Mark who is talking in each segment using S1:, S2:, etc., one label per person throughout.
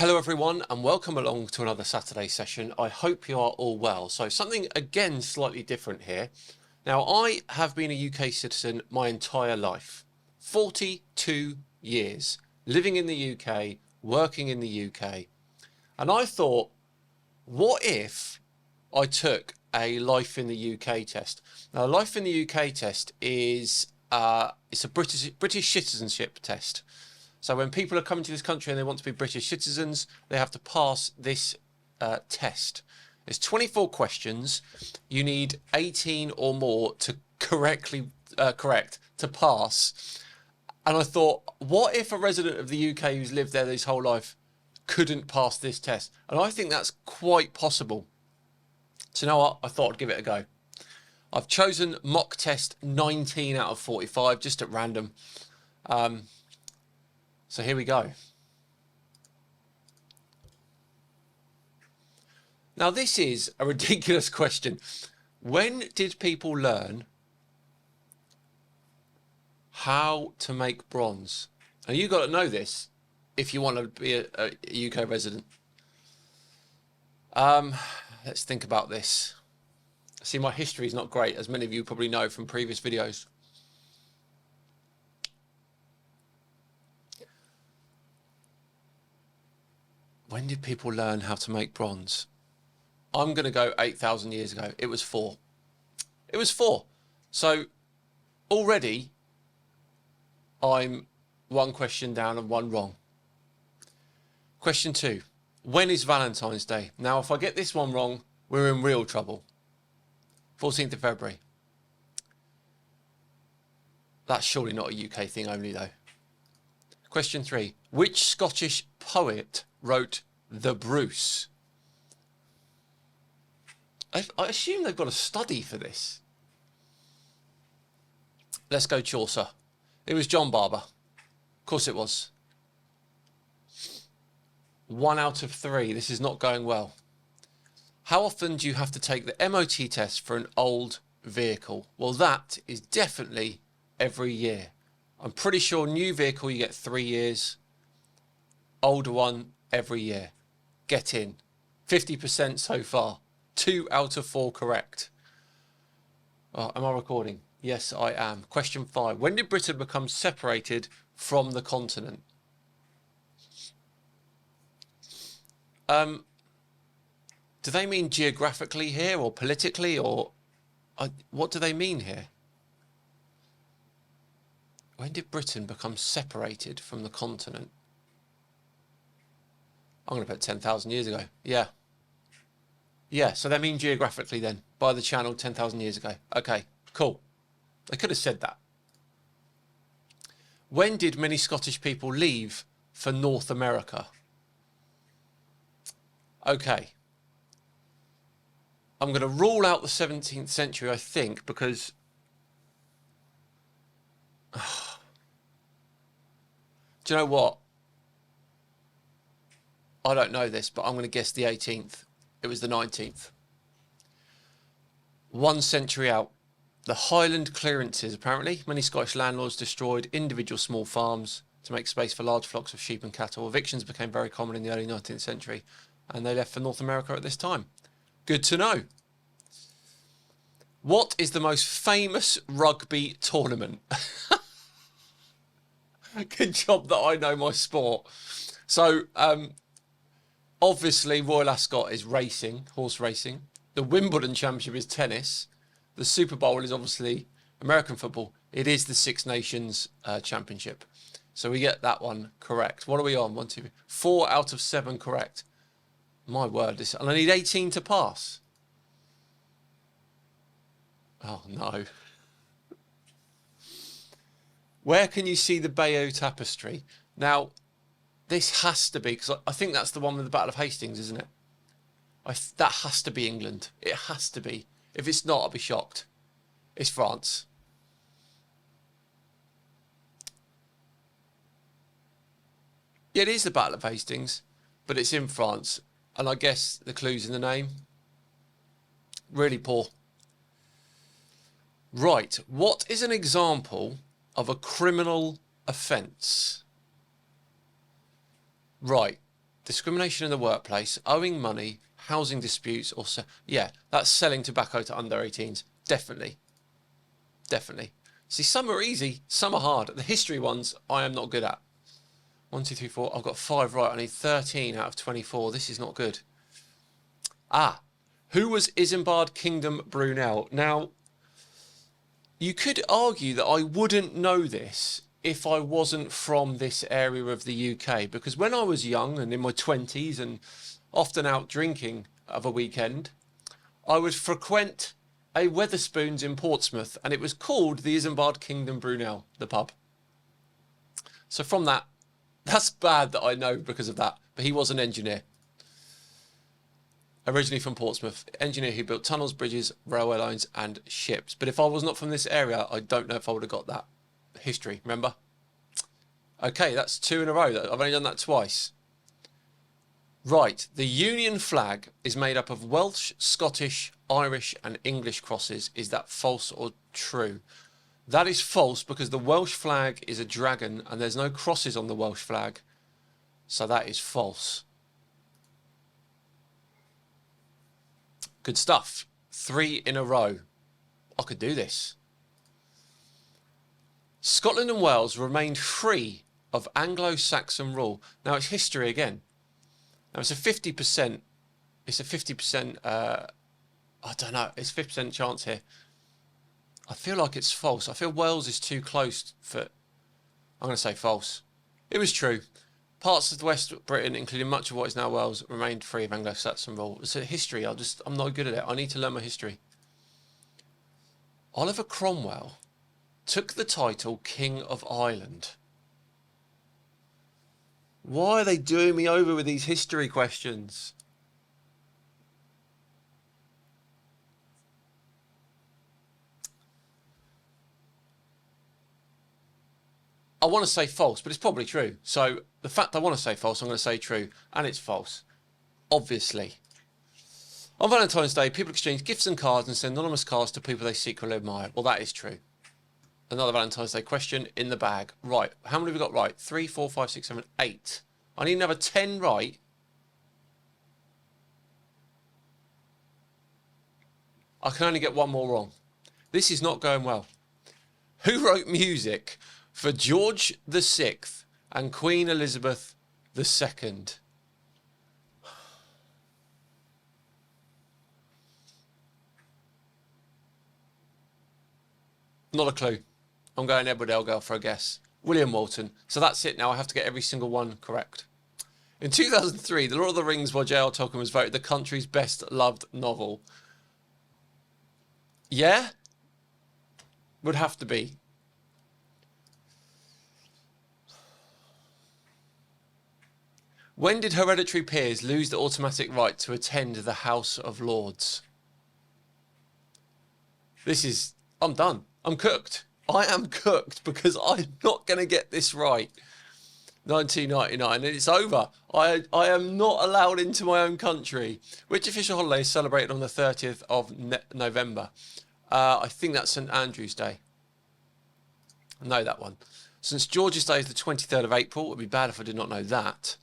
S1: Hello everyone and welcome along to another Saturday session. I hope you are all well. So something again slightly different here. Now I have been a UK citizen my entire life. 42 years living in the UK, working in the UK. And I thought, what if I took a Life in the UK test? Now Life in the UK test is it's a British citizenship test. So when people are coming to this country and they want to be British citizens, they have to pass this test. It's 24 questions. You need 18 or more to correct to pass. And I thought, what if a resident of the UK who's lived there his whole life couldn't pass this test? And I think that's quite possible. So you know what? I thought I'd give it a go. I've chosen mock test 19 out of 45, just at random. So here we go. Now this is a ridiculous question. When did people learn how to make bronze? And you've got to know this if you want to be a UK resident. Let's think about this. See, my history is not great, as many of you probably know from previous videos. When did people learn how to make bronze? I'm going to go 8,000 years ago. It was 4. It was 4. So already I'm 1 question down and 1 wrong. Question 2. When is Valentine's Day? Now, if I get this one wrong, we're in real trouble. 14th of February. That's surely not a UK thing only, though. Question 3. Which Scottish poet wrote The Bruce? I assume they've got a study for this. Let's go Chaucer. It was John Barber. Of course it was. 1 out of 3. This is not going well. How often do you have to take the MOT test for an old vehicle? Well, that is definitely every year. I'm pretty sure new vehicle you get 3 years. Older one every year. Get in. 50% so far. 2 out of 4 correct. Oh, am I recording? Yes, I am. Question 5. When did Britain become separated from the continent? Do they mean geographically here or politically, or what do they mean here? When did Britain become separated from the continent? I'm going to put 10,000 years ago. Yeah. Yeah, so they mean geographically then, by the channel 10,000 years ago. Okay, cool. They could have said that. When did many Scottish people leave for North America? Okay. I'm going to rule out the 17th century, I think, because... Do you know what? I don't know this, but I'm going to guess the 18th. It was the 19th. 1 century out. The Highland clearances, apparently. Many Scottish landlords destroyed individual small farms to make space for large flocks of sheep and cattle. Evictions became very common in the early 19th century, and they left for North America at this time. Good to know. What is the most famous rugby tournament? Good job that I know my sport. So, obviously, Royal Ascot is racing, horse racing. The Wimbledon Championship is tennis. The Super Bowl is obviously American football. It is the Six Nations Championship. So we get that one correct. What are we on? 1, 2, 4 out of 7 correct. My word, this, and I need 18 to pass. Oh, no. Where can you see the Bayeux Tapestry? Now, this has to be, because I think that's the one with the Battle of Hastings, isn't it? That has to be England. It has to be. If it's not, I'll be shocked. It's France. Yeah, it is the Battle of Hastings, but it's in France. And I guess the clue's in the name. Really poor. Right. What is an example of a criminal offence? Right. Discrimination in the workplace, owing money, housing disputes, or yeah, that's selling tobacco to under 18s. Definitely. Definitely. See, some are easy, some are hard. The history ones I am not good at. 1, 2, 3, 4. I've got 5 right. I need 13 out of 24. This is not good. Who was Isambard Kingdom Brunel? Now, you could argue that I wouldn't know this if I wasn't from this area of the UK, because when I was young and in my 20s and often out drinking of a weekend, I would frequent a Wetherspoons in Portsmouth, and it was called the Isambard Kingdom Brunel, the pub. So from that, that's bad that I know because of that, but he was an engineer. Originally from Portsmouth, engineer who built tunnels, bridges, railway lines and ships. But if I was not from this area, I don't know if I would have got that. History, remember? Okay, that's 2 in a row. I've only done that twice. Right, the Union flag is made up of Welsh, Scottish, Irish and English crosses. Is that false or true? That is false, because the Welsh flag is a dragon and there's no crosses on the Welsh flag. So that is false. Good stuff. 3 in a row. I could do this. Scotland and Wales remained free of Anglo-Saxon rule. Now it's history again. Now it's a 50%. It's a 50%. I don't know. It's 50% chance here. I feel like it's false. I feel Wales is too close for. I'm going to say false. It was true. Parts of the West Britain, including much of what is now Wales, remained free of Anglo-Saxon rule. It's a history. I'm not good at it. I need to learn my history. Oliver Cromwell took the title King of Ireland. Why are they doing me over with these history questions? I want to say false, but it's probably true. So the fact I want to say false, I'm going to say true. And it's false. Obviously. On Valentine's Day, people exchange gifts and cards and send anonymous cards to people they secretly admire. Well, that is true. Another Valentine's Day question in the bag. Right. How many have we got right? 3, 4, 5, 6, 7, 8. I need another 10 right. I can only get one more wrong. This is not going well. Who wrote music for George VI and Queen Elizabeth II? Not a clue. I'm going Edward Elgar for a guess. William Walton. So that's it now. I have to get every single one correct. In 2003, The Lord of the Rings by J.R. Tolkien was voted the country's best loved novel. Yeah? Would have to be. When did hereditary peers lose the automatic right to attend the House of Lords? I'm done. I'm cooked. I am cooked because I'm not going to get this right. 1999, and it's over. I am not allowed into my own country. Which official holiday is celebrated on the 30th of November? I think that's St Andrew's Day. I know that one. St George's Day is the 23rd of April. It would be bad if I did not know that.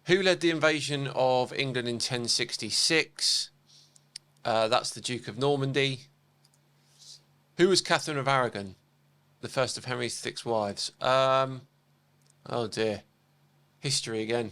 S1: Who led the invasion of England in 1066? That's the Duke of Normandy. Who was Catherine of Aragon? The first of Henry's 6 wives. Oh dear. History again.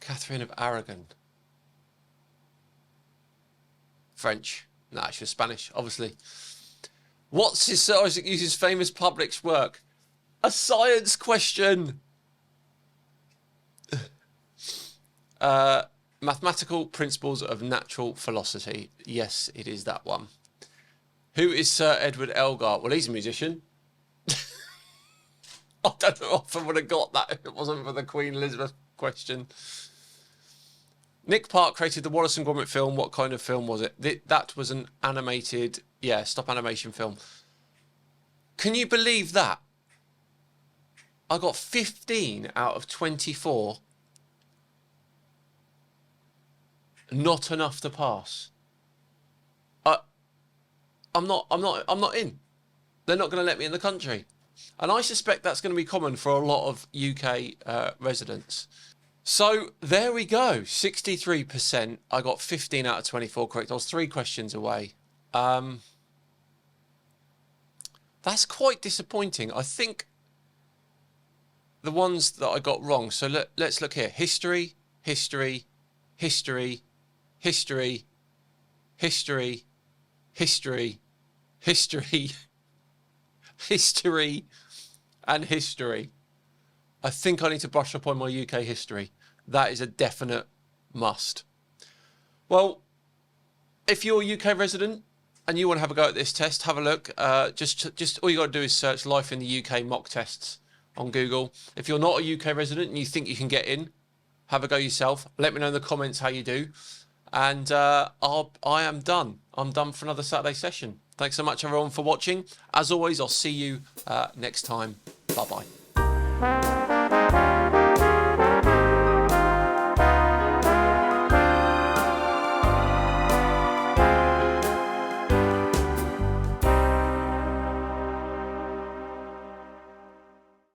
S1: Catherine of Aragon. French. Nah, she was Spanish, obviously. What's his Sir Isaac Newton's famous published work? A science question. Mathematical Principles of Natural Philosophy. Yes, it is that one. Who is Sir Edward Elgar? Well, he's a musician. I don't know if I would have got that if it wasn't for the Queen Elizabeth question. Nick Park created the Wallace and Gromit film. What kind of film was it? That was an animated, stop animation film. Can you believe that? I got 15 out of 24. Not enough to pass. I'm not in. They're not going to let me in the country. And I suspect that's going to be common for a lot of UK residents. So there we go, 63%. I got 15 out of 24 correct. I was 3 questions away. That's quite disappointing. I think the ones that I got wrong. So let's look here. History, history, history, history, history, history, history, history, and history. I think I need to brush up on my UK history. That is a definite must. Well, if you're a UK resident and you want to have a go at this test, have a look. Just all you got to do is search "Life in the UK mock tests" on Google. If you're not a UK resident and you think you can get in, have a go yourself. Let me know in the comments how you do. And I am done. I'm done for another Saturday session. Thanks so much, everyone, for watching. As always, I'll see you next time. Bye-bye.